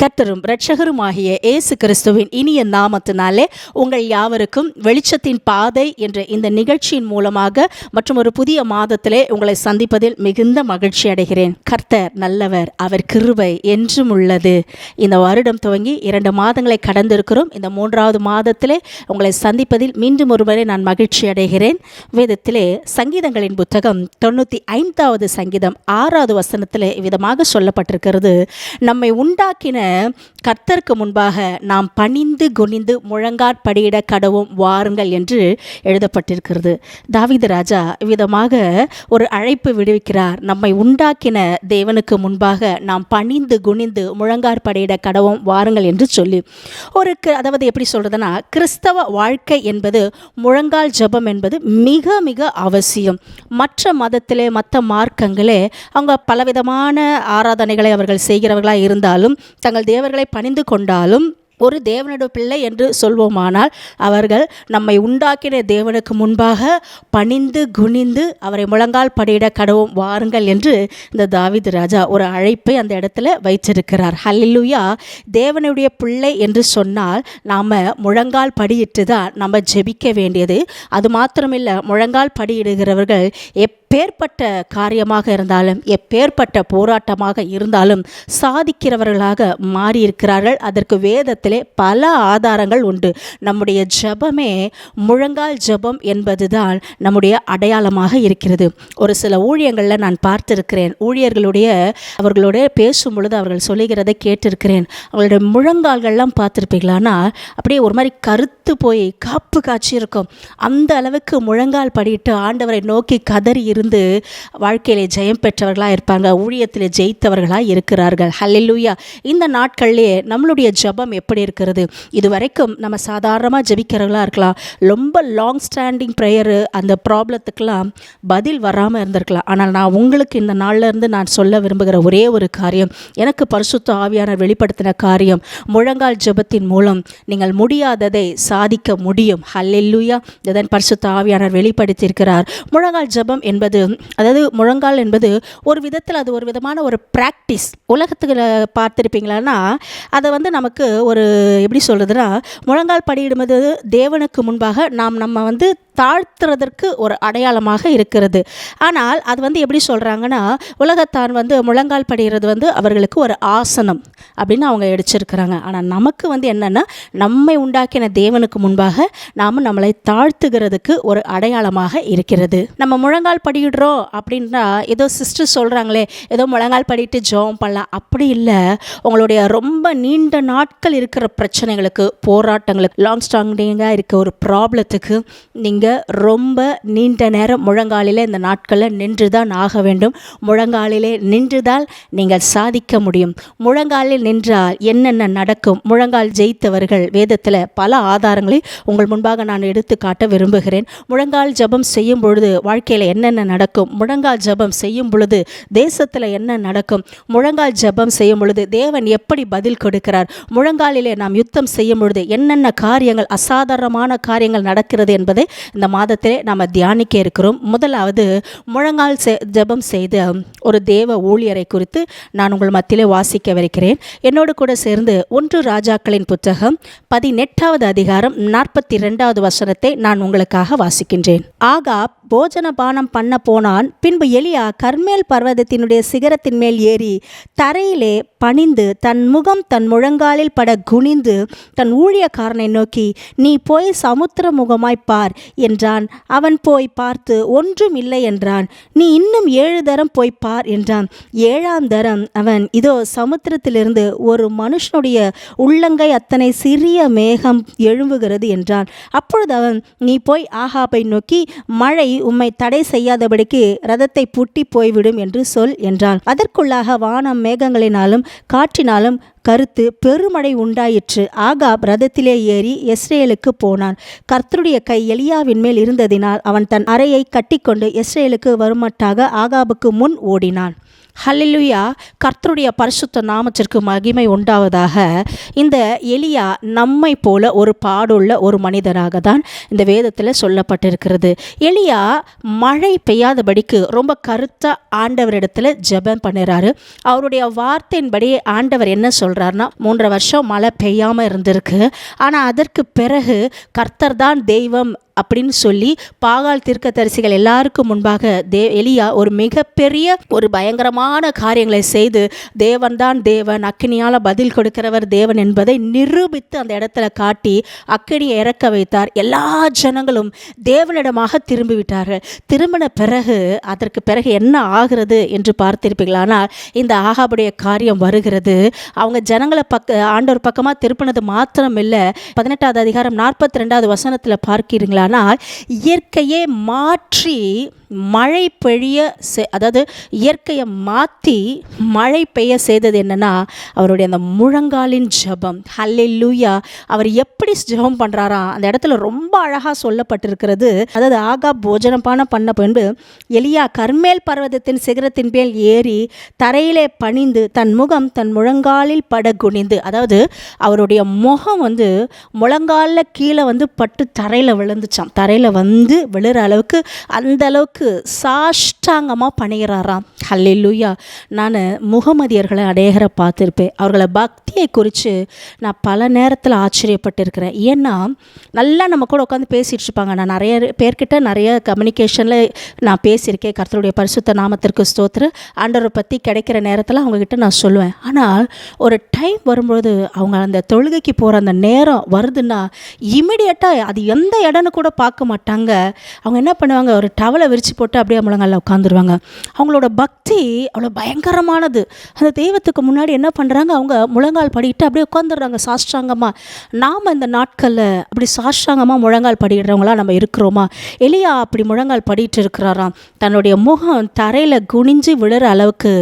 கர்த்தரும் இரட்சகருமாகிய இயேசு கிறிஸ்துவின் இனிய நாமத்தினாலே உங்கள் யாவருக்கும் வெளிச்சத்தின் பாதை என்ற இந்த நிகழ்ச்சியின் மூலமாக மற்றும் ஒரு புதிய மாதத்திலே உங்களை சந்திப்பதில் மிகுந்த மகிழ்ச்சி அடைகிறேன். கர்த்தர் நல்லவர், அவர் கிருபை என்றும் உள்ளது. இந்த வருடம் துவங்கி 2 மாதங்களை கடந்திருக்கிறோம். இந்த 3வது மாதத்திலே உங்களை சந்திப்பதில் மீண்டும் ஒருமுறை நான் மகிழ்ச்சி அடைகிறேன். வேதத்திலே சங்கீதங்களின் புத்தகம் 95வது சங்கீதம் 6வது வசனத்திலே விதமாக சொல்லப்பட்டிருக்கிறது, நம்மை உண்டாக்கின கர்த்தருக்கு முன்பாக நாம் பணிந்து குனிந்து முழங்காற்படியிட கடவும் வாருங்கள் என்று எழுதப்பட்டிருக்கிறது. தாவீது ராஜா விதமாக ஒரு அழைப்பு விடுவிக்கிறார். நம்மை உண்டாக்கின தேவனுக்கு முன்பாக நாம் பணிந்து குனிந்து முழங்காற்படியிட கடவும் வாருங்கள் என்று சொல்லி அதாவது எப்படி சொல்றதுன்னா, கிறிஸ்தவ வாழ்க்கை என்பது முழங்கால் ஜெபம் என்பது மிக மிக அவசியம். மற்ற மதத்திலே மற்ற மார்க்கங்களே அவங்க பலவிதமான ஆராதனைகளை அவர்கள் செய்கிறவர்களாக இருந்தாலும் தங்கள் தேவர்களை பணிந்து கொண்டாலும் ஒரு தேவனுடைய பிள்ளை என்று சொல்வோமானால் அவர்கள் நம்மை உண்டாக்கின தேவனுக்கு முன்பாக பணிந்து குனிந்து அவரை முழங்கால் படியிட கடவும் வாருங்கள் என்று இந்த தாவீது ராஜா ஒரு அழைப்பை அந்த இடத்துல வைத்திருக்கிறார். ஹல்லேலூயா. தேவனுடைய பிள்ளை என்று சொன்னால் நாம் முழங்கால் படியிட்டு தான் நம்ம ஜெபிக்க வேண்டியது. அது மாத்திரமில்லை, முழங்கால் படியிடுகிறவர்கள் எப்பேற்பட்ட காரியமாக இருந்தாலும் எப்பேற்பட்ட போராட்டமாக இருந்தாலும் சாதிக்கிறவர்களாக மாறியிருக்கிறார்கள். அதற்கு வேதத்திலே பல ஆதாரங்கள் உண்டு. நம்முடைய ஜெபமே முழங்கால் ஜெபம் என்பதுதான் நம்முடைய அடையாளமாக இருக்கிறது. ஒரு சில ஊழியங்களில் நான் பார்த்திருக்கிறேன். அவர்களுடைய பேசும் பொழுது அவர்கள் சொல்லுகிறதை கேட்டிருக்கிறேன். அவங்களுடைய முழங்கால்கள்லாம் பார்த்துருப்பீங்களான்னா அப்படியே ஒரு மாதிரி கருத்து போய் காப்பு காட்சி இருக்கும். அந்த அளவுக்கு முழங்கால் படிட்டு ஆண்டவரை நோக்கி கதறி இருந்து வாழ்க்கையிலே ஜெயம் பெற்றவர்களாக இருப்பாங்க, ஊழியத்தில் ஜெயித்தவர்களாக இருக்கிறார்கள். ஹல்லேலூயா. இந்த நாட்களிலே நம்மளுடைய ஜெபம் எப்படி இருக்கிறது? இதுவரைக்கும் நம்ம சாதாரணமாக ஜெபிக்கிறவர்களாக இருக்கலாம். ரொம்ப லாங் ஸ்டாண்டிங் ப்ரேயரு, அந்த ப்ராப்ளத்துக்கெல்லாம் பதில் வராமல் இருந்திருக்கலாம். ஆனால் நான் உங்களுக்கு இந்த நாளில் இருந்து நான் சொல்ல விரும்புகிற ஒரே ஒரு காரியம், எனக்கு பரிசுத்த ஆவியானவர் வெளிப்படுத்தின காரியம், முழங்கால் ஜெபத்தின் மூலம் நீங்கள் முடியாததை சாதிக்க முடியும். ஹல்லேலூயா. இதன் பரிசுத்த ஆவியானவர் வெளிப்படுத்தியிருக்கிறார். முழங்கால் ஜெபம் என்பது, அதாவது முழங்கால் என்பது ஒரு விதத்தில் அது ஒரு விதமான ஒரு ப்ராக்டிஸ். உலகத்துக்கு பார்த்துருப்பீங்களான்னா அதை நமக்கு ஒரு எப்படி சொல்கிறதுனா, முழங்கால் படியிடுவது தேவனுக்கு முன்பாக நம்ம தாழ்த்துறதற்கு ஒரு அடையாளமாக இருக்கிறது. ஆனால் அது எப்படி சொல்கிறாங்கன்னா, உலகத்தான் முழங்கால் படிகிறது அவர்களுக்கு ஒரு ஆசனம் அப்படின்னு அவங்க எடுச்சிருக்கிறாங்க. ஆனால் நமக்கு என்னென்னா, நம்மை உண்டாக்கின தேவனுக்கு முன்பாக நாம் நம்மளை தாழ்த்துகிறதுக்கு ஒரு அடையாளமாக இருக்கிறது. நம்ம முழங்கால் படியிடுறோம் அப்படின்னா ஏதோ சிஸ்டர் சொல்கிறாங்களே ஏதோ முழங்கால் படிட்டு ஜெபம் பண்ணலாம், அப்படி இல்லை. உங்களுடைய ரொம்ப நீண்ட நாட்கள் இருக்கிற பிரச்சனைகளுக்கு, போராட்டங்களுக்கு, லாங் ஸ்டாண்டிங்காக இருக்க ஒரு ப்ராப்ளத்துக்கு நீங்கள் ரொம்ப நீண்ட நேரம் முழங்காலிலே இந்த நாட்களில் நின்று தான் ஆக வேண்டும். முழங்காலிலே நின்றுதால் நீங்கள் சாதிக்க முடியும். முழங்காலில் நின்றால் என்னென்ன நடக்கும்? முழங்கால் ஜெயித்தவர்கள் வேதத்தில் பல ஆதாரங்களை உங்கள் முன்பாக நான் எடுத்து காட்ட விரும்புகிறேன். முழங்கால் ஜெபம் செய்யும் பொழுது வாழ்க்கையில் என்னென்ன நடக்கும்? முழங்கால் ஜெபம் செய்யும் பொழுது தேசத்தில் என்ன நடக்கும்? முழங்கால் ஜெபம் செய்யும் பொழுது தேவன் எப்படி பதில் கொடுக்கிறார்? முழங்காலிலே நாம் யுத்தம் செய்யும் பொழுது என்னென்ன காரியங்கள், அசாதாரணமான காரியங்கள் நடக்கிறது என்பதை இந்த மாதத்திலே நாம் தியானிக்க இருக்கிறோம். முதலாவது, முழங்கால் ஜெபம் செய்த ஒரு தேவ ஊழியரை குறித்து நான் உங்கள் மத்தியிலே வாசிக்கவிருக்கிறேன். என்னோடு கூட சேர்ந்து 1 ராஜாக்களின் புத்தகம் 18வது அதிகாரம் 42வது வசனத்தை நான் உங்களுக்காக வாசிக்கின்றேன். ஆகாப் போஜன பானம் பண்ண போனான். பின்பு எலியா கர்மேல் பர்வதத்தினுடைய சிகரத்தின் மேல் ஏறி தரையிலே பணிந்து தன் முகம் தன் முழங்காலில் பட குனிந்து தன் ஊழியக்காரனை நோக்கி, நீ போய் சமுத்திர முகமாய் பார் என்றான். அவன் போய் பார்த்து ஒன்றும் இல்லை என்றான். நீ இன்னும் 7 தரம் போய் பார் என்றான். 7ஆம் தரம் அவன், இதோ சமுத்திரத்திலிருந்து ஒரு மனுஷனுடைய உள்ளங்கை அத்தனை சிறிய மேகம் எழும்புகிறது என்றான். அப்பொழுது அவன், நீ போய் ஆகாபை நோக்கி, மழை உம்மை தடை செய்யாதபடிக்கு ரதத்தை பூட்டி போய்விடும் என்று சொல் என்றான். அதற்குள்ளாக வானம் மேகங்களினாலும் காற்றினாலும் கருத்து பெருமழை உண்டாயிற்று. ஆகாப் ரதத்திலே ஏறி யெஸ்ரேலுக்கு போனான். கர்த்தருடைய கை எலியாவின் மேல் இருந்ததினால் அவன் தன் அறையை கட்டிக்கொண்டு யெஸ்ரேலுக்கு வருமட்டாக ஆகாபுக்கு முன் ஓடினான். ஹல்லேலூயா. கர்த்தருடைய பரிசுத்த நாமத்திற்கு மகிமை உண்டாவதாக. இந்த எலியா நம்மை போல ஒரு பாடுள்ள ஒரு மனிதராக தான் இந்த வேதத்தில் சொல்லப்பட்டிருக்கிறது. எலியா மழை பெய்யாதபடிக்கு ரொம்ப கருத்தா ஆண்டவரிடத்துல ஜெபம் பண்ணுறாரு. அவருடைய வார்த்தையின்படி ஆண்டவர் என்ன சொல்றாருன்னா, 3 வருஷம் மழை பெய்யாமல் இருந்திருக்கு, ஆனால் அதற்கு பிறகு கர்த்தர் தான் தெய்வம் அப்படின்னு சொல்லி பாகால் தீர்க்கதரிசிகள் எல்லாருக்கும் முன்பாக எலியா ஒரு மிகப்பெரிய ஒரு பயங்கரமான காரியங்களை செய்து தேவன் தான் தேவன், அக்கினியால் பதில் கொடுக்கிறவர் தேவன் என்பதை நிரூபித்து அந்த இடத்துல காட்டி அக்கினியை இறக்க வைத்தார். எல்லா ஜனங்களும் தேவனிடமாக திரும்பிவிட்டார்கள். திரும்பின பிறகு அதற்கு பிறகு என்ன ஆகிறது என்று பார்த்திருப்பீர்களானால், இந்த ஆகாபுடைய காரியம் வருகிறது. அவங்க ஜனங்களை ஆண்டவர் பக்கமாக திருப்பினது மாத்திரம் இல்லை, 18வது அதிகாரம் 42வது வசனத்தில் பார்க்கிறீங்களா, ஆனால் இயற்கையே மாற்றி மழை பெய்ய அதாவது இயற்கையை மாற்றி மழை பெய்ய செய்தது என்னன்னா அவருடைய அந்த முழங்காலின் ஜெபம். ஹல்லேலூயா. அவர் எப்படி ஜெபம் பண்ணுறாராம் அந்த இடத்துல ரொம்ப அழகாக சொல்லப்பட்டிருக்கிறது. அதாவது ஆகாப் போஜனம் பண்ண பின்பு எலியா கர்மேல் பர்வதத்தின் சிகரத்தின் மேல் ஏறி தரையிலே பணிந்து தன் முகம் தன் முழங்காலில் பட குனிந்து, அதாவது அவருடைய முகம் முழங்காலில் கீழே பட்டு தரையில் விழுந்துச்சான். தரையில் விழுற அளவுக்கு அந்த அளவுக்கு சாஷ்டாங்கமாக பணிகிறாராம். ஹல்லேலூயா. நான் முகமதியர்களை அநேகரை பார்த்துருப்பேன். அவர்களை பக்தியை குறித்து நான் பல நேரத்தில் ஆச்சரியப்பட்டிருக்கிறேன். ஏன்னா நல்லா நம்ம கூட உட்காந்து பேசிகிட்டு இருப்பாங்க. நான் நிறைய பேர்கிட்ட நிறைய கம்யூனிகேஷனில் நான் பேசியிருக்கேன். கர்த்தருடைய பரிசுத்த நாமத்திற்கு ஸ்தோத்திரம். ஆண்டவரை பற்றி கிடைக்கிற நேரத்தில் அவங்கக்கிட்ட நான் சொல்லுவேன். ஆனால் ஒரு டைம் வரும்போது அவங்க அந்த தொழுகைக்கு போகிற அந்த நேரம் வருதுன்னா இமிடியேட்டாக அது எந்த இடம்னு கூட பார்க்க மாட்டாங்க. அவங்க என்ன பண்ணுவாங்க, ஒரு டவலை விரிச்சு போட்டு அப்படியே முழங்காலில் உட்காந்துருவாங்க. அவங்களோட பக்தி அவ்வளோ பயங்கரமானது. அந்த தெய்வத்துக்கு முன்னாடி என்ன பண்ணுறாங்க, அவங்க முழங்கால் படிக்கிட்டு அப்படியே உட்காந்துடுறாங்க சாஷ்டாங்கமாக. நாம் இந்த நாட்களில் அப்படி சாஷ்டாங்கமாக முழங்கால் படிக்கிறவங்களா நம்ம இருக்கிறோமா? எலியா அப்படி முழங்கால் படிட்டு இருக்கிறாராம். தன்னுடைய முகம் தரையில் குனிஞ்சு விழுற அளவுக்கு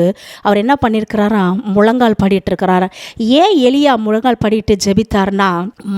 அவர் என்ன பண்ணியிருக்கிறாராம், முழங்கால் படிட்டு இருக்கிறாராம். ஏன் எலியா முழங்கால் படிட்டு ஜெபித்தார்னா,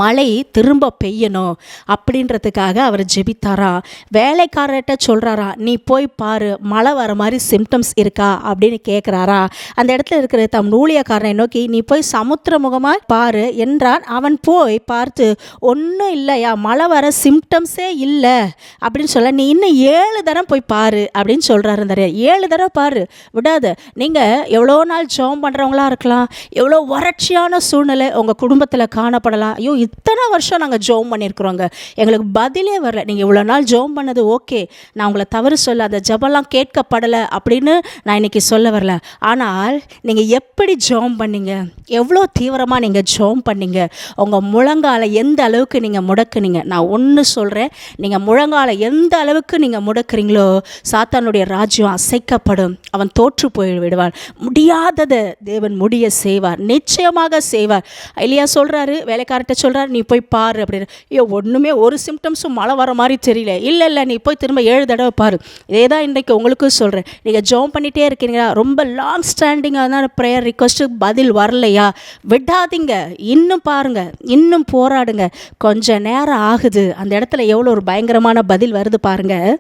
மழை திரும்ப பெய்யணும் அப்படின்றதுக்காக அவர் ஜெபித்தாராம். வேலைக்காரர்கிட்ட சொல்கிறாரா, நீ போய் பாரு மழை வர மாதிரி சிம்டம்ஸ் இருக்கா அப்படின்னு கேட்குறாரா. அந்த இடத்துல இருக்கிற தம் ஊழியக்காரனை நோக்கி நீ போய் சமுத்திர முகமாக பாரு என்றான். அவன் போய் பார்த்து ஒன்றும் இல்லையா, மழை வர சிம்டம்ஸே இல்லை அப்படின்னு சொல்ல, நீ இன்னும் 7 தரம் போய் பாரு அப்படின்னு சொல்கிறாரு. இந்த 7 தரம் பாரு விடாத. நீங்கள் எவ்வளோ நாள் ஜெபம் பண்ணுறவங்களா இருக்கலாம், எவ்வளோ வறட்சியான சூழ்நிலை உங்கள் குடும்பத்தில் காணப்படலாம். ஐயோ இத்தனை வருஷம் நாங்கள் ஜெபம் பண்ணியிருக்கிறோங்க, எங்களுக்கு பதிலே வரல. நீங்கள் இவ்வளோ நாள் ஜெபம் பண்ணது ஓகே, நான் உங்களை தவறு சொல்ல, அந்த ஜெபம்லாம் கேட்கப்படலை அப்படின்னு நான் இன்றைக்கி சொல்ல வரல. ஆனால் நீங்கள் எப்படி ஜெபம் பண்ணீங்க, எவ்வளோ தீவிரமாக நீங்கள் ஜெபம் பண்ணீங்க, உங்கள் முழங்காலை எந்த அளவுக்கு நீங்கள் முடக்குனீங்க. நான் ஒன்று சொல்கிறேன், நீங்கள் முழங்காலை எந்த அளவுக்கு நீங்கள் முடக்குறீங்களோ சாத்தானுடைய ராஜ்யம் அசைக்கப்படும், அவன் தோற்று போய் விடுவான். முடியாததை தேவன் முடிய செய்வார், நிச்சயமாக செய்வார். எலியா சொல்கிறாரு, வேலைக்காரர்கிட்ட சொல்கிறார், நீ போய் பாரு அப்படின்னு. ஐயோ ஒன்றுமே ஒரு சிம்டம்ஸும் மழை வர மாதிரி தெரியல. இல்லை நீ போய் திரும்ப 7 தடவை பாரு. இதே தான் இன்றைக்கி உங்களுக்கும் சொல்கிறேன். நீங்கள் ஜெபம் பண்ணிகிட்டே இருக்கீங்களா, ரொம்ப லாங் ஸ்டாண்டிங்கான ப்ரேயர் ரிக்வஸ்ட்டு பதில் வரலையா, விடாதீங்க, இன்னும் பாருங்கள், இன்னும் போராடுங்க. கொஞ்சம் நேரம் ஆகுது, அந்த இடத்துல எவ்வளோ ஒரு பயங்கரமான பதில் வருது பாருங்கள்.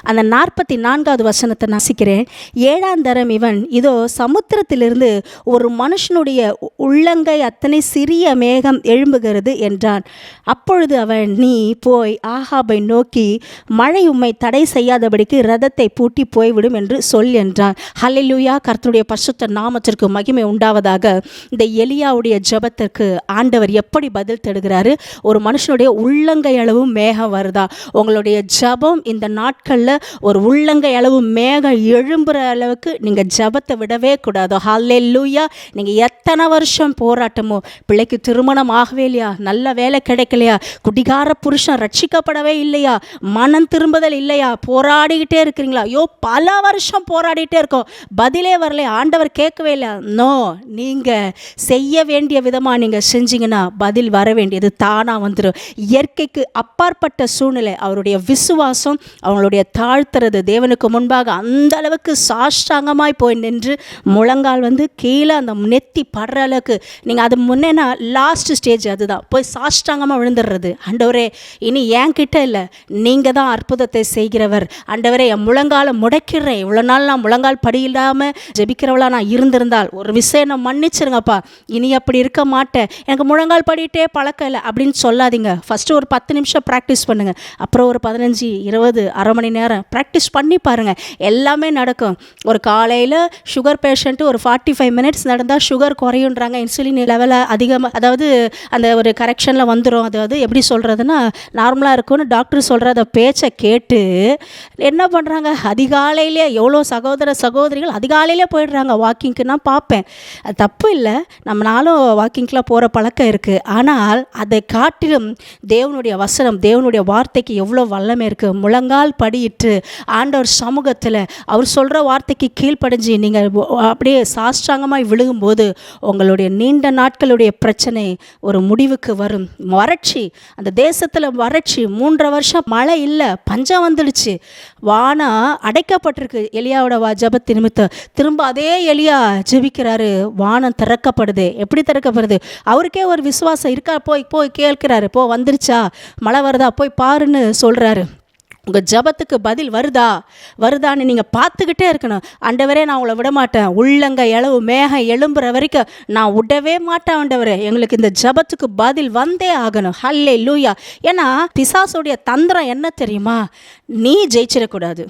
அந்த 44வது வசனத்தை நசிக்கிறேன். 7ஆம் தரம் இவன், இதோ சமுத்திரத்திலிருந்து ஒரு மனுஷனுடைய உள்ளங்கை அத்தனை சிறிய மேகம் எழும்புகிறது என்றான். அப்பொழுது அவன், நீ போய் ஆகாபை நோக்கி மழை உம்மை தடை செய்யாதபடிக்கு ரதத்தை பூட்டி போய்விடும் என்று சொல் என்றான். ஹல்லேலூயா. கர்த்தருடைய பரிசுத்த நாமத்திற்கு மகிமை உண்டாவதாக. இந்த எலியாவுடைய ஜெபத்திற்கு ஆண்டவர் எப்படி பதில் தருகிறாரு? ஒரு மனுஷனுடைய உள்ளங்கை அளவு மேகம் வருதா? உங்களுடைய ஜெபம் இந்த நாட்களில் ஒரு உள்ளங்கை அளவு மேகம் எழும்புற அளவுக்கு நீங்கள் ஜெபத்தை விடவே கூடாது. ஹல்லேலூயா. நீங்கள் எத்தனை வருஷம் போராட்டமோ, பிள்ளைக்கு திருமணம் ஆகவே இல்லையா, நல்ல வேலை கிடைக்கலையா, குடிகார புருஷன் ரட்சிக்கப்படவே இல்லையா, மனம் திரும்புதல் இல்லையா, போராடிக்கிட்டே இருக்கிறீங்களா? ஐயோ பல வருஷம் போராடிட்டே இருக்கோம், பதிலே வரல, ஆண்டவர் கேட்கவே இல்லை. நோ, நீங்கள் செய்ய வேண்டிய விதமாக நீங்கள் செஞ்சீங்கன்னா பதில் வர வேண்டியது தானாக வந்துடும். இயற்கைக்கு அப்பாற்பட்ட சூழ்நிலை, அவருடைய விசுவாசம் அவங்களுடைய தாழ்த்துறது தேவனுக்கு முன்பாக அந்த அளவுக்கு சாஷ்டாங்கமாய் போய் நின்று முழங்கால் கீழே அந்த நெத்தி படுற அளவுக்கு அளவுக்கு நீங்கள் அது முன்னேனா லாஸ்ட் ஸ்டேஜ் அதுதான், போய் சாஷ்டாங்கமாக விழுந்துடுறது. ஆண்டவரே இனி என்கிட்ட இல்லை, நீங்கள் தான் அற்புதத்தை செய்கிறவர். ஆண்டவரே என் முழங்கால முடக்கிறேன், இவ்வளோ நாள் நான் முழங்கால் படி இல்லாமல் ஜெபிக்கிறவளா நான் இருந்திருந்தால் ஒரு விஷயம் நான் மன்னிச்சிருங்கப்பா, இனி அப்படி இருக்க மாட்டேன், எனக்கு முழங்கால் படிட்டே பழக்கம் இல்லை அப்படின்னு சொல்லாதீங்க. ஃபஸ்ட்டு ஒரு 10 நிமிஷம் ப்ராக்டிஸ் பண்ணுங்கள், அப்புறம் ஒரு 15, 20, அரை மணி நேரம் ப்ராக்டிஸ் பண்ணி பாருங்கள், எல்லாமே நடக்கும். ஒரு காலையில் சுகர் பேஷண்ட்டு ஒரு 45 மினிட்ஸ் நடந்தால் சுகர் குறையுன்றாங்க, இன்சுலின் லெவலை அதிகமாக, அதாவது அந்த ஒரு கரெக்ஷனில் வந்துடும். அதாவது எப்படி சொல்கிறதுனா நார்மலாக இருக்கும்னு டாக்டர் சொல்கிற அந்த பேச்சை கேட்டு என்ன பண்ணுறாங்க, அதிகாலையிலே எவ்வளோ சகோதரிகள் அதிகாலையிலே போயிடுறாங்க வாக்கிங்க்கு. நான் பார்ப்பேன், அது தப்பு இல்லை, நம்மளாலும் வாக்கிங்க்கெலாம் போகிற பழக்கம் இருக்குது. ஆனால் அதை காட்டிலும் தேவனுடைய வசனம், தேவனுடைய வார்த்தைக்கு எவ்வளோ வல்லமை இருக்குது. முழங்கால் படியிட்டு ஆண்டவர் சமூகத்தில் அவர் சொல்கிற வார்த்தைக்கு கீழ்ப்படிஞ்சு நீங்கள் அப்படியே சாஷ்டாங்கமாய் விழுகும்போது உங்களுடைய நீண்ட நாட்களுடைய பிரச்சனை ஒரு முடிவுக்கு வரும். வறட்சி, அந்த தேசத்தில் வறட்சி, 3 வருஷம் மழை இல்லை, பஞ்சம் வந்துடுச்சு, வானம் அடைக்கப்பட்டிருக்கு. எலியாவோட ஜெபத்து நிமித்தம் திரும்ப அதே எலியா ஜெபிக்கிறாரு, வானம் திறக்கப்படுது. எப்படி திறக்கப்படுது? அவருக்கே ஒரு விசுவாசம் இருக்கா, போய் கேட்கிறாரு, வந்துருச்சா, மழை வருதா, போய் பாருன்னு சொல்கிறாரு. உங்கள் ஜபத்துக்கு பதில் வருதான்னு நீங்கள் பார்த்துக்கிட்டே இருக்கணும். ஆண்டவரே நான் உங்களை விட மாட்டேன், உள்ளங்க இளவு மேகம் எழும்புற வரைக்கும் நான் விடவே மாட்டேன் ஆண்டவரே, எங்களுக்கு இந்த ஜபத்துக்கு பதில் வந்தே ஆகணும். ஹல்லேலூயா. ஏன்னா பிசாசுடைய தந்திரம் என்ன தெரியுமா? நீ ஜெயிச்சிடக்கூடாது,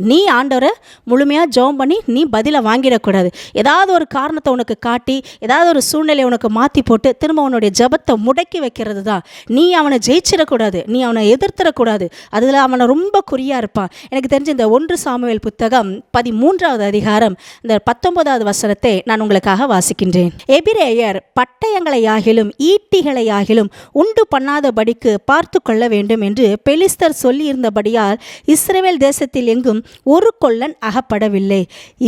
நீ ஆண்டவரை முழுமையாக ஜெபம் பண்ணி நீ பதிலை வாங்கிடக்கூடாது. ஏதாவது ஒரு காரணத்தை உனக்கு காட்டி, ஏதாவது ஒரு சூழ்நிலையை உனக்கு மாற்றி போட்டு திரும்ப அவனுடைய ஜெபத்தை முடக்கி வைக்கிறது தான். நீ அவனை ஜெயிச்சிடக்கூடாது, நீ அவனை எதிர்த்திடக்கூடாது, அதில் அவனை ரொம்ப குறியாக இருப்பான். எனக்கு தெரிஞ்ச இந்த 1 சாமுவேல் புத்தகம் 13வது அதிகாரம் இந்த 19வது வசனத்தை நான் உங்களுக்காக வாசிக்கின்றேன். எபிரேயர் பட்டயங்களையாகிலும் ஈட்டிகளையாகிலும் உண்டு பண்ணாதபடிக்கு பார்த்து கொள்ள வேண்டும் என்று பெலிஸ்தர் சொல்லியிருந்தபடியால் இஸ்ரவேல் தேசத்தில் எங்கும் ஒரு கொல்லன் அகப்படவில்லை.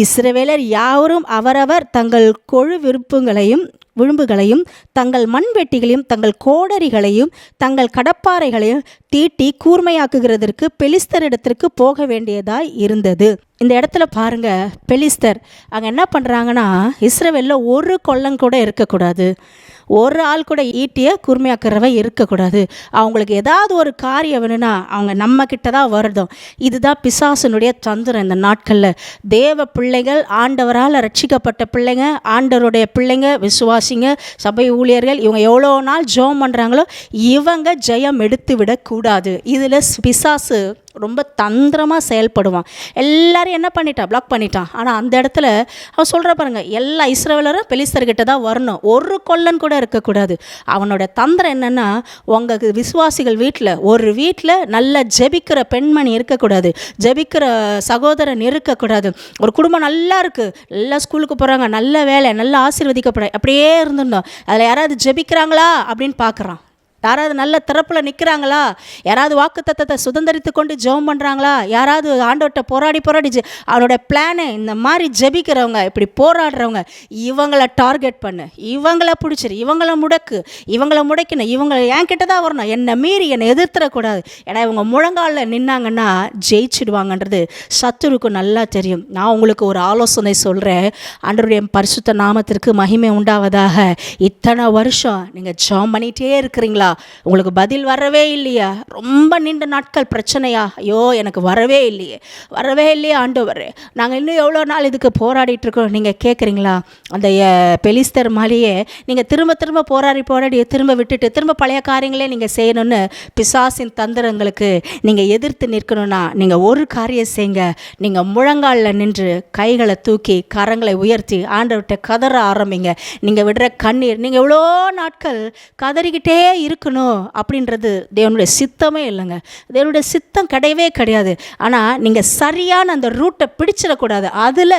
இஸ்ரவேலர் யாவரும் அவரவர் தங்கள் கொழு விழும்புகளையும் தங்கள் மண்வெட்டிகளையும் தங்கள் கோடரிகளையும் தங்கள் கடப்பாறைகளையும் தீட்டி கூர்மையாக்குகிறதற்கு பெலிஸ்தரிடத்திற்கு போக வேண்டியதாய் இருந்தது. இந்த இடத்துல பாருங்க, பெலிஸ்தர் அங்கே என்ன பண்ணுறாங்கன்னா, இஸ்ரவேலில் ஒரு கொல்லன் கூட இருக்கக்கூடாது, ஒரு ஆள் கூட ஈட்டியை கூர்மையாக்குறவன் இருக்கக்கூடாது. அவங்களுக்கு ஏதாவது ஒரு காரியம் வேணும்னா அவங்க நம்ம கிட்ட தான் வருதும். இதுதான் பிசாசனுடைய தந்திரம். இந்த நாட்களில் தேவ பிள்ளைகள், ஆண்டவரால் ரட்சிக்கப்பட்ட பிள்ளைங்க, ஆண்டவருடைய பிள்ளைங்க, விசுவாசிங்க, சபை ஊழியர்கள், இவங்க எவ்வளோ நாள் ஜெபம் பண்ணுறாங்களோ இவங்க ஜெயம் எடுத்து விடக்கூடாது. இதில் பிசாசு ரொம்ப தந்திரமாக செயல்படுவான். எல்லாரும் என்ன பண்ணிட்டான், பிளாக் பண்ணிட்டான். ஆனால் அந்த இடத்துல அவன் சொல்கிற பாருங்க, எல்லா இஸ்ரவேலரும் பெலிஸ்தர்கிட்ட தான் வரணும், ஒரு கொல்லன் கூட இருக்கக்கூடாது. அவனோட தந்திரம் என்னென்னா, உங்கள் விசுவாசிகள் ஒரு வீட்டில் நல்ல ஜெபிக்கிற பெண்மணி இருக்கக்கூடாது, ஜெபிக்கிற சகோதரன் இருக்கக்கூடாது. ஒரு குடும்பம் நல்லா இருக்குது, நல்லா ஸ்கூலுக்கு போகிறாங்க, நல்ல வேலை, நல்லா ஆசீர்வதிக்கப்படுற, அப்படியே இருந்துருந்தோம். அதில் யாராவது ஜெபிக்கிறாங்களா அப்படின்னு பார்க்குறான். யாராவது நல்ல திறப்பில் நிற்கிறாங்களா, யாராவது வாக்குத்தத்தத்தை சுதந்திரித்து கொண்டு ஜெபம் பண்ணுறாங்களா, யாராவது ஆண்டவர்கிட்ட போராடி அவனோட பிளானு இந்த மாதிரி ஜெபிக்கிறவங்க, இப்படி போராடுறவங்க, இவங்களை டார்கெட் பண்ணு, இவங்களை பிடிச்சிரு, இவங்களை முடக்கணும், இவங்க என்கிட்ட தான் வரணும், என்னை மீறி என்னை எதிர்த்துடக்கூடாது. ஏன்னா இவங்க முழங்காலில் நின்னாங்கன்னா ஜெயிச்சிடுவாங்கன்றது சத்துருக்கு நல்லா தெரியும். நான் உங்களுக்கு ஒரு ஆலோசனை சொல்கிறேன், ஆண்டவருடைய பரிசுத்த நாமத்திற்கு மகிமை உண்டாவதாக. இத்தனை வருஷம் நீங்கள் ஜெபம் பண்ணிகிட்டே இருக்கிறீங்களா, உங்களுக்கு பதில் வரவே இல்லையா? ரொம்ப நீண்ட நாட்கள் பிரச்சனையா? ஐயோ எனக்கு வரவே இல்லையே ஆண்டவரே, நாங்கள் இன்னும் எவ்வளோ நாள் இதுக்கு போராடிட்டு இருக்கோம். நீங்கள் கேட்குறீங்களா? அந்த பெலிஸ்தர் மாதிரியே நீங்கள் திரும்ப போராடி திரும்ப விட்டுட்டு திரும்ப பழைய காரியங்களே நீங்கள் செய்யணும்னு பிசாசின் தந்திரங்களுக்கு நீங்கள் எதிர்த்து நிற்கணும்னா நீங்கள் ஒரு காரியம் செய்யுங்க. நீங்கள் முழங்காலில் நின்று கைகளை தூக்கி கரங்களை உயர்த்தி ஆண்டவர்கிட்ட கதற ஆரம்பிங்க. நீங்கள் விடுற கண்ணீர், நீங்கள் எவ்வளோ நாட்கள் கதறிக்கிட்டே இருக்கணும் அப்படின்றது தேவனுடைய சித்தமே இல்லைங்க. தேவனுடைய சித்தம் கிடையாது. ஆனால் நீங்கள் சரியான அந்த ரூட்டை பிடிச்சிடக்கூடாது. அதில்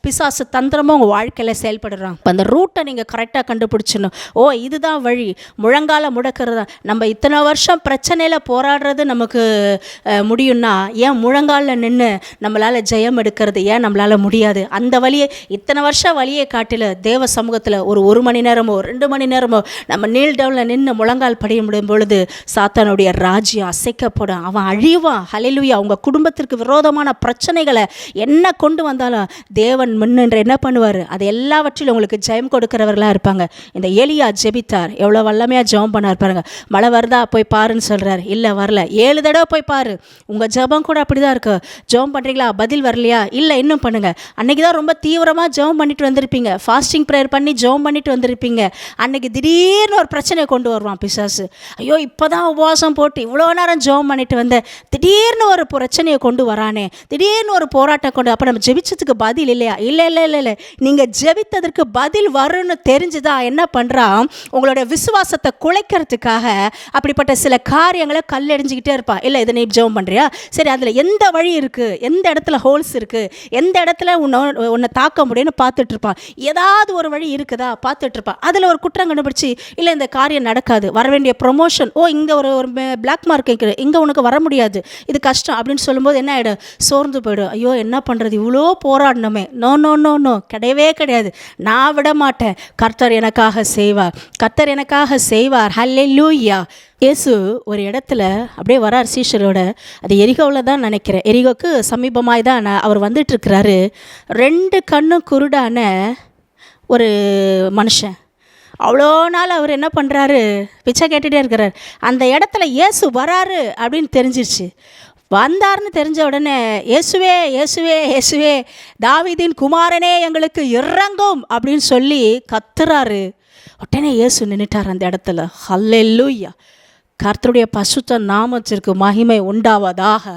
பிசாசு தந்திரமாக உங்கள் வாழ்க்கையில் செயல்படுறாங்க. இப்போ அந்த ரூட்டை நீங்கள் கரெக்டாக கண்டுபிடிச்சிடணும். இதுதான் வழி, முழங்கால முடக்கிறது தான். நம்ம இத்தனை வருஷம் பிரச்சனையில் போராடுறது நமக்கு முடியும்னா ஏன் முழங்காலில் நின்று நம்மளால் ஜெயம் எடுக்கிறது ஏன் நம்மளால் முடியாது? அந்த வழியை, இத்தனை வருஷம் வழியை காட்டில தேவ சமூகத்தில் ஒரு 1 மணி நேரமோ 2 மணி நேரமோ நம்ம நீல் டவுனில் நின்று முழங்கால் படியும் பொழுது சாத்தானுடைய ராஜ்யம் அசைக்கப்படும், அவன் அழிவான். ஹல்லேலூயா. உங்கள் குடும்பத்திற்கு விரோதமான பிரச்சனைகளை என்ன கொண்டு வந்தாலும் தேவன் முன்னின்று என்ன பண்ணுவார், அது எல்லாவற்றிலும் உங்களுக்கு ஜெயம் கொடுக்கிறவர்களாக இருப்பாங்க. இந்த எலியா ஜெபித்தார், எவ்வளோ வல்லமையாக ஜெபம் பண்ணார் பாருங்க. மழை வருதா போய் பாருன்னு சொல்கிறார், இல்லை வரல. 7 தடவை போய் பாரு. உங்கள் ஜெபம் கூட அப்படி தான் இருக்கு. ஜெபம் பண்ணுறீங்களா, பதில் வரலையா, இல்லை இன்னும் பண்ணுங்கள். அன்றைக்கி தான் ரொம்ப தீவிரமாக ஜெபம் பண்ணிட்டு வந்திருப்பீங்க, ஃபாஸ்டிங் ப்ரேயர் பண்ணி ஜெபம் பண்ணிட்டு வந்திருப்பீங்க. அன்றைக்கி திடீர்னு ஒரு பிரச்சனையை கொண்டு வருவான் பிசாசு. ஐயோ இப்போ தான் உபவாசம் போட்டு இவ்வளோ நேரம் ஜெபம் பண்ணிட்டு வந்தேன், திடீர்னு ஒரு பிரச்சனையை கொண்டு வரானே, திடீர்னு ஒரு போராட்டம் கொண்டு. அப்போ நம்ம ஜெபிச்சதுக்கு பதில் இல்லையா? இல்லை இல்லை இல்லை இல்லை, நீங்கள் ஜெபித்ததற்கு பதில் வரும்னு தெரிஞ்சுதான் என்ன பண்ணுறான், உங்களோட விசுவாசத்தை குலைக்கிறதுக்காக அப்படிப்பட்ட சில காரியங்களை கல்லெறிஞ்சிக்கிட்டே இருப்பான். இல்லை இதை நீ ஜெபம் பண்ணுறியா, சரி அதில் எந்த வழி இருக்குது, எந்த இடத்துல ஹோல்ஸ் இருக்குது, எந்த இடத்துல உன்னை தாக்க முடியும்னு பார்த்துட்டு இருப்பான். ஏதாவது ஒரு வழி இருக்குதா பார்த்துட்டு இருப்பான். அதில் ஒரு குற்றம் கண்டுபிடிச்சி, இல்லை இந்த காரியம் நடக்காது, வர வேண்டிய ப்ரொமோஷன், ஓ இங்கே ஒரு பிளாக் மார்க் இருக்குது, இங்கே உனக்கு வர முடியாது, இது கஷ்டம் அப்படின்னு சொல்லும்போது என்ன ஆகிடும், சோர்ந்து போய்டும். ஐயோ என்ன பண்ணுறது, இவ்வளோ போராடணுமே. நோ நோ நோ நோ, கிடையவே கிடையாது, நான் விட மாட்டேன். கர்த்தர் எனக்காக செய்வார், கர்த்தர் எனக்காக செய்வார். ஹல்லேலூயா. இயேசு ஒரு இடத்துல அப்படியே வரார் சீஷரோட. அது எரிகோவில் தான் நினைக்கிறேன், எரிகோக்கு சமீபமாய் தான் அவர் வந்துட்டுருக்கிறாரு. 2 கண்ணும் குருடான ஒரு மனுஷன். அவ்வளோ நாள் அவர் என்ன பண்ணுறாரு, பிச்சை கேட்டுகிட்டே இருக்கிறார். அந்த இடத்துல இயேசு வராரு அப்படின்னு தெரிஞ்சிருச்சு. வந்தார்னு தெரிஞ்ச உடனே, இயேசுவே இயேசுவே இயேசுவே, தாவீதின் குமாரனே எங்களுக்கு இறங்கும் அப்படின்னு சொல்லி கத்துறாரு. உடனே இயேசு நின்றுட்டார் அந்த இடத்துல. ஹல்லேலூயா. கர்த்தருடைய பசுத்த நாமத்திற்கு மகிமை உண்டாவதாக.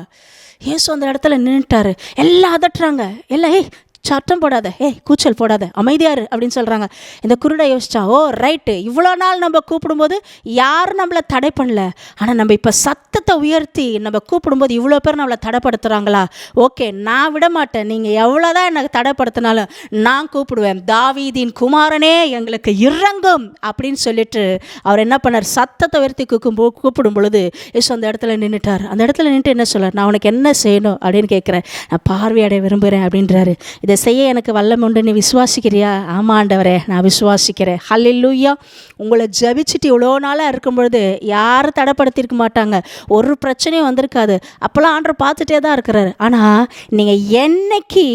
இயேசு அந்த இடத்துல நின்றுட்டாரு. எல்லாம் அதட்டுறாங்க, எல்லாம் ஏய் சட்டம் போடாத, ஏய் கூச்சல் போடாத, அமைதியாரு அப்படின்னு சொல்கிறாங்க. இந்த குருடை யோசிச்சா, ஓ ரைட்டு, இவ்வளோ நாள் நம்ம கூப்பிடும்போது யாரும் நம்மளை தடை பண்ணல, ஆனால் நம்ம இப்போ சத்தத்தை உயர்த்தி நம்ம கூப்பிடும்போது இவ்வளோ பேர் நம்மளை தடைப்படுத்துகிறாங்களா, ஓகே நான் விட மாட்டேன், நீங்கள் எவ்வளோதான் எனக்கு தடைப்படுத்தினாலும் நான் கூப்பிடுவேன், தாவீதின் குமாரனே எங்களுக்கு இறங்கும் அப்படின்னு சொல்லிட்டு அவர் என்ன பண்ணார், சத்தத்தை உயர்த்தி கூப்பிடும் பொழுது இயேசு அந்த இடத்துல நின்றுட்டார். அந்த இடத்துல நின்றுட்டு என்ன சொல்கிறார், நான் உனக்கு என்ன செய்யணும் அப்படின்னு கேட்குறேன். நான் பார்வையடைய விரும்புகிறேன் அப்படின்றாரு. இதை செய்ய எனக்கு வல்லம் உண்டு, நீ விசுவாசிக்கிறியா? ஆமாம் ஆண்டவரே நான் விசுவாசிக்கிறேன். ஹல்லேலூயா. உங்களை ஜபிச்சுட்டு இவ்வளோ நாளாக இருக்கும் பொழுது யாரும் தடைப்படுத்தியிருக்க மாட்டாங்க, ஒரு பிரச்சனையும் வந்திருக்காது. அப்போல்லாம் ஆண்டவர் பார்த்துட்டே தான் இருக்கிறாரு. ஆனால் நீங்கள் என்னைக்கு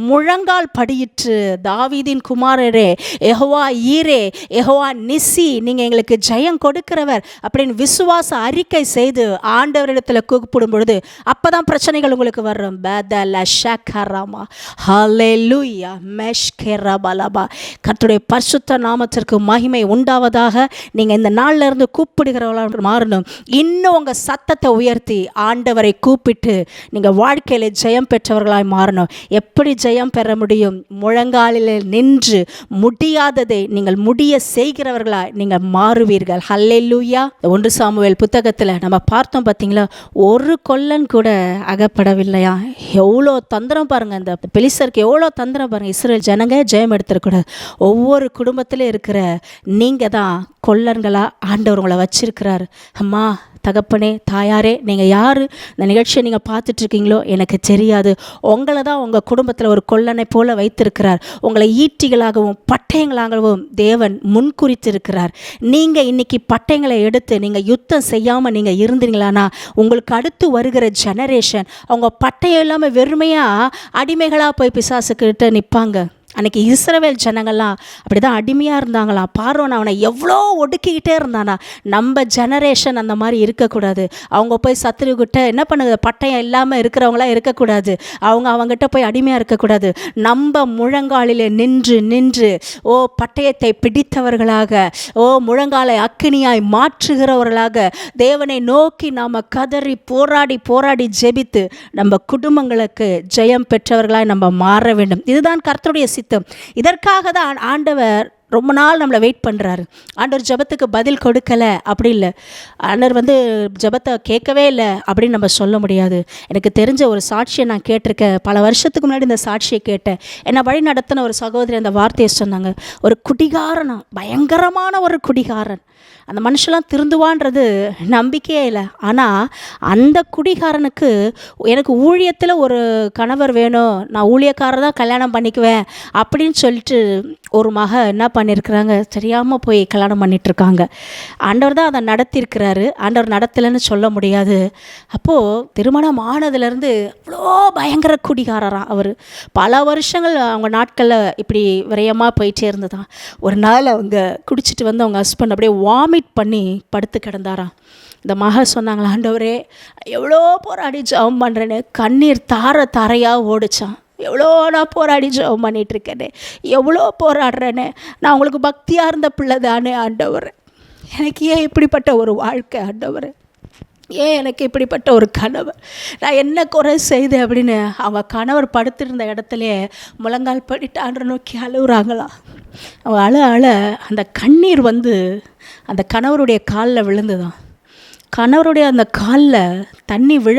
முழங்கால் படியிற்று, தாவீதின் குமாரரே, யெகோவா ஈரே, யெகோவா நிசி, நீங்கள் எங்களுக்கு ஜெயம் கொடுக்கிறவர் அப்படின்னு விசுவாச அறிக்கை செய்து ஆண்டவரிடத்தில் கூப்பிடும் பொழுது அப்போ தான் பிரச்சனைகள் உங்களுக்கு வரும். பதல ஷக்கரமா ஹல்லேலூயா மெஷ்கெரபலபா. கர்த்தருடைய பரிசுத்த நாமத்திற்கு மகிமை உண்டாவதாக. நீங்கள் இந்த நாளில் இருந்து கூப்பிடுகிறவர்களாக மாறணும். இன்னும் உங்கள் சத்தத்தை உயர்த்தி ஆண்டவரை கூப்பிட்டு நீங்கள் வாழ்க்கையில் ஜெயம் பெற்றவர்களாய் மாறணும். எப்படி ஜெயம் பெற முடியும்? முழங்காலில் நின்று முடியாததை நீங்கள் முடிய செய்கிறவர்களாய் நீங்கள் மாறுவீர்கள். ஹல்லேலூயா. 1 சாமுவேல் புத்தகத்தில் நம்ம பார்த்தோம் பார்த்தீங்களா, ஒரு கொல்லன் கூட அகப்படவில்லையா. எவ்வளோ தந்திரம் பாருங்கள், இந்த பெலிஸ்தருக்கு எவ்வளோ தந்திரம் பாருங்கள். இஸ்ரேல் ஜனங்க ஜெயம் எடுத்திருக்கூடாது. ஒவ்வொரு குடும்பத்திலும் இருக்கிற நீங்கள் தான் கொல்லன்களாக ஆண்டவர் உங்களை வச்சிருக்கிறார். அம்மா தகப்பனே தாயாரே, நீங்கள் யார் இந்த நிகழ்ச்சியை நீங்கள் பார்த்துட்ருக்கீங்களோ எனக்கு தெரியாது. உங்களை தான் உங்கள் குடும்பத்தில் ஒரு கொல்லனை போல வைத்திருக்கிறார். உங்களை ஈட்டிகளாகவும் பட்டயங்களாகவும் தேவன் முன்குறித்திருக்கிறார். நீங்கள் இன்றைக்கி பட்டயங்களை எடுத்து நீங்கள் யுத்தம் செய்யாமல் நீங்கள் இருந்தீங்களானா உங்களுக்கு அடுத்து வருகிற ஜெனரேஷன் அவங்க பட்டயம் இல்லாமல் வெறுமையாக அடிமைகளாக போய் பிசாசுக்கிட்ட நிற்பாங்க. அன்றைக்கி இஸ்ரவேல் ஜனங்கள்லாம் அப்படி தான் அடிமையாக இருந்தாங்களாம். பார்வோன் அவனை எவ்வளோ ஒடுக்கிக்கிட்டே இருந்தானா. நம்ம ஜெனரேஷன் அந்த மாதிரி இருக்கக்கூடாது. அவங்க போய் சத்துருக்கிட்ட என்ன பண்ணுது, பட்டயம் இல்லாமல் இருக்கிறவங்களாம் இருக்கக்கூடாது. அவங்ககிட்ட போய் அடிமையாக இருக்கக்கூடாது. நம்ம முழங்காலில் நின்று ஓ பட்டயத்தை பிடித்தவர்களாக, ஓ முழங்காலை அக்கினியாய் மாற்றுகிறவர்களாக தேவனை நோக்கி நாம் கதறி போராடி ஜெபித்து நம்ம குடும்பங்களுக்கு ஜெயம் பெற்றவர்களாய் நம்ம மாற வேண்டும். இதுதான் கர்த்தருடைய சித்தம். இதற்காக தான் ஆண்டவர் ரொம்ப நாள் நம்மளை வெயிட் பண்ணுறாரு. ஆண்டவர் ஜெபத்துக்கு பதில் கொடுக்கலை அப்படி இல்லை, ஆண்டவர் ஜெபத்தை கேட்கவே இல்லை அப்படின்னு நம்ம சொல்ல முடியாது. எனக்கு தெரிஞ்ச ஒரு சாட்சியை நான் கேட்டிருக்கேன். பல வருஷத்துக்கு முன்னாடி இந்த சாட்சியை கேட்டேன். என்னை வழி நடத்தின ஒரு சகோதரி அந்த வார்த்தையை சொன்னாங்க. ஒரு குடிகாரனா, பயங்கரமான ஒரு குடிகாரன். அந்த மனுஷெல்லாம் திருந்துவான்றது நம்பிக்கையே இல்லை. ஆனால் அந்த குடிகாரனுக்கு எனக்கு ஊழியத்தில் ஒரு கணவர் வேணும், நான் ஊழியக்காரர் தான் கல்யாணம் பண்ணிக்குவேன் அப்படின்னு சொல்லிட்டு ஒரு மக என்ன பண்ணியிருக்கிறாங்க, தெரியாமல் போய் கல்யாணம் பண்ணிகிட்ருக்காங்க. ஆண்டவர் தான் அதை நடத்தியிருக்கிறாரு, ஆண்டவர் நடத்தலைன்னு சொல்ல முடியாது. அப்போது திருமணம் ஆனதுலேருந்து அவ்வளோ பயங்கர குடிகாரராம் அவர். பல வருஷங்கள் அவங்க நாட்களில் இப்படி விரயமாக போயிட்டே இருந்ததான். ஒரு நாள் அவங்க குடிச்சிட்டு வந்து அவங்க ஹஸ்பண்ட் அப்படியே வாமிட் பண்ணி படுத்து கிடந்தாராம். இந்த மகள் சொன்னாங்களா, ஆண்டவரே எவ்வளோ போராடி ஜெபம் பண்ணுறேன்னு, கண்ணீர் தாரையாக ஓடிச்சான். எவ்வளோ நான் போராடி ஜெபம் பண்ணிகிட்ருக்கேனே, எவ்வளோ போராடுறேனே, நான் உங்களுக்கு பக்தியாக இருந்த பிள்ளை தானே ஆண்டவர், எனக்கு ஏன் இப்படிப்பட்ட ஒரு வாழ்க்கை ஆண்டவர், ஏன் எனக்கு இப்படிப்பட்ட ஒரு கணவர், நான் என்ன குறை செய்தேன் அப்படின்னு அவங்க கணவர் படுத்திருந்த இடத்துலையே முழங்கால் படிட்டு ஆண்டவரை நோக்கி அழுகுறாங்களாம். அவங்க அழ அந்த கண்ணீர் வந்து அந்த கணவருடைய காலில் விழுந்துதான். கணவருடைய அந்த காலில் தண்ணி விழ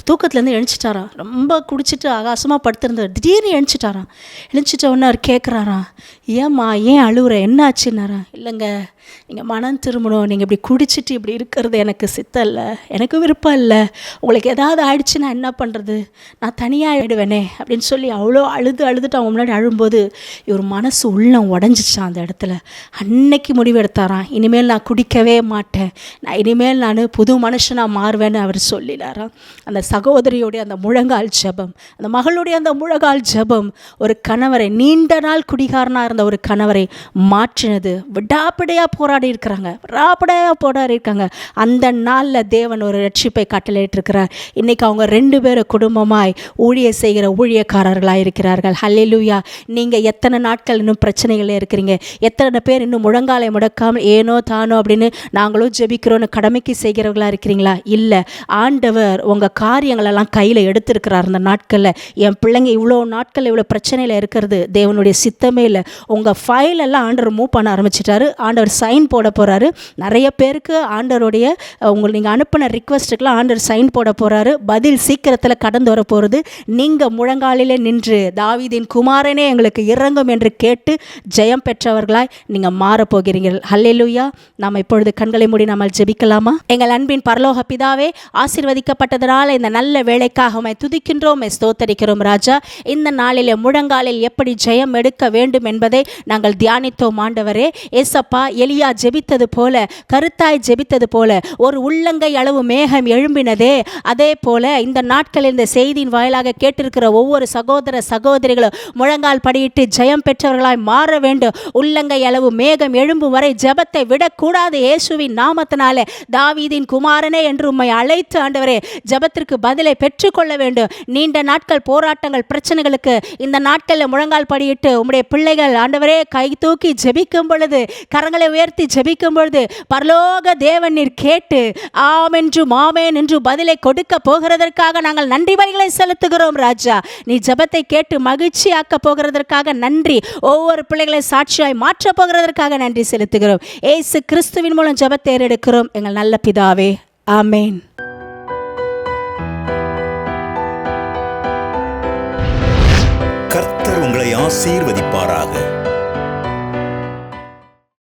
தூக்கத்துலேருந்து எழுச்சிட்டாராம். ரொம்ப குடிச்சிட்டு ஆகாசமாக படுத்திருந்தார். திடீர்னு எழுச்சிட்டாராம். எழுச்சிட்ட உடனே அவர் கேட்குறாராம், ஏம்மா ஏன் அழுகுற, என்ன ஆச்சுன்னாராம். இல்லைங்க, நீங்கள் மனம் திரும்பணும், நீங்கள் இப்படி குடிச்சிட்டு இப்படி இருக்கிறது எனக்கு சித்தம் இல்லை, எனக்கு விருப்பம் இல்லை, உங்களுக்கு ஏதாவது ஆயிடுச்சுன்னா என்ன பண்ணுறது, நான் தனியாக ஆகிடுவேனே அப்படின்னு சொல்லி அவ்வளோ அழுதுட்டு அவங்க முன்னாடி அழும்போது இவர் மனசு உள்ளம் உடஞ்சிச்சான். அந்த இடத்துல அன்னைக்கு முடிவு எடுத்தாராம், இனிமேல் நான் குடிக்கவே மாட்டேன், இனிமேல் நான் புது மனுஷனாக மாறுவேன்னு அவர் சொல்லினாராம். அந்த சகோதரியோடைய அந்த முழங்கால் ஜெபம், அந்த மகளுடைய அந்த முழங்கால் ஜெபம் ஒரு கணவரை, நீண்ட நாள் குடிகாரனாக இருந்த ஒரு கணவரை மாற்றினது. விடாப்பிடையாக போராடி இருக்காங்க. அந்த நாளில் தேவன் ஒரு ரட்சிப்பை கட்டளையிட்டிருக்கிறார். இன்றைக்கி அவங்க 2 பேரும் குடும்பமாய் செய்கிற ஊழியக்காரர்களாக இருக்கிறார்கள். ஹல்லேலூயா. நீங்கள் எத்தனை நாட்கள் இன்னும் பிரச்சனைகளில் இருக்கிறீங்க? எத்தனை பேர் இன்னும் முழங்காலை முடக்காமல் ஏனோ தானோ அப்படின்னு நாங்களும் ஜெபிக்கிறோன்னு கடமைக்கு செய்கிறவர்களாக இருக்கிறீங்களா? இல்லை, ஆண்டவர் உங்கள் காரியங்களெல்லாம் கையில் எடுத்திருக்கிறார். அந்த நாட்களில் என் பிள்ளைங்க இவ்வளோ நாட்கள் இவ்வளோ பிரச்சனையில் இருக்கிறது தேவனுடைய சித்தமே இல்லை. உங்கள் ஃபைலெல்லாம் ஆண்டவர் மூவ் பண்ண ஆரம்பிச்சிட்டாரு. ஆண்டவர் சைன் போட போகிறாரு. நிறைய பேருக்கு ஆண்டவருடைய நீங்கள் அனுப்பின ரிக்வெஸ்ட்டுக்கெலாம் ஆண்டவர் சைன் போட போகிறாரு. பதில் சீக்கிரத்தில் கடந்து வர போகிறது. நீங்கள் முழங்காலில் நின்று தாவீதின் குமாரனே எங்களுக்கு இறங்கும் என்று கேட்டு ஜெயம் பெற்றவர்களாய் நீங்கள் மாறப்போகிறீர்கள். ஹல்லேலூயா. நாம் இப்பொழுது கண்களை மூடி நாம் ஜெபிக்கலாமா? எங்கள் அன்பின் பரலோக பிதாவே, ஆசீர்வதிக்கப்பட்டதனால இந்த நல்ல வேலைக்காக உம்மை துதிக்கின்றோம், ஸ்தோத்தரிக்கிறோம் ராஜா. இந்த நாளில் முழங்காலில் எப்படி ஜெயம் எடுக்க வேண்டும் என்பதை நாங்கள் தியானித்தோம் ஆண்டவரே. ஏசப்பா, எலியா ஜெபித்தது போல, கருத்தாய் ஜெபித்தது போல ஒரு உள்ளங்கை அளவு மேகம் எழும்பினதே, அதே போல இந்த நாட்களில் இந்த செய்தியின் வாயிலாக கேட்டிருக்கிற ஒவ்வொரு சகோதர சகோதரிகளும் முழங்கால் படியிட்டு ஜெயம் பெற்றவர்களாய் மாற வேண்டும். உள்ளங்கை அளவு மேகம் எழும்பும் வரை ஜெபத்தை விடக்கூடாது. இயேசுவின் நாமத்தினாலே தாவீதின் குமாரனே என்று உம்மை அழைத்து ஆண்டவரே ஜெபத்திற்கு பதிலை பெற்றுக்கொள்ள வேண்டும். நீண்ட நாட்கள் போராட்டங்கள் பிரச்சனைகளுக்கு இந்த நாட்களில் முழங்கால் படியிட்டு உம்முடைய பிள்ளைகள் ஆண்டவரே கை தூக்கி ஜெபிக்கும் பொழுது, கரங்களை உயர்த்தி ஜெபிக்கும் பொழுது பரலோக தேவன் நீர் கேட்டு ஆமென்றும் ஆமென் என்று பதிலை கொடுக்க போகிறதற்காக நாங்கள் நன்றி பலிகளை செலுத்துகிறோம் ராஜா. நீ ஜெபத்தை கேட்டு மகிழ்ச்சியாக்க போகிறதற்காக நன்றி. ஒவ்வொரு பிள்ளைகளை சாட்சியாய் மாற்ற போகிறதற்காக நன்றி செலுத்துகிறோம். இயேசு கிறிஸ்துவின் மூலம் ஜெபத்தை ஏறெடுக்கிறோம் எங்கள் நல்ல பிதாவே, ஆமென். கர்த்தர் உங்களை ஆசீர்வதிப்பாராக.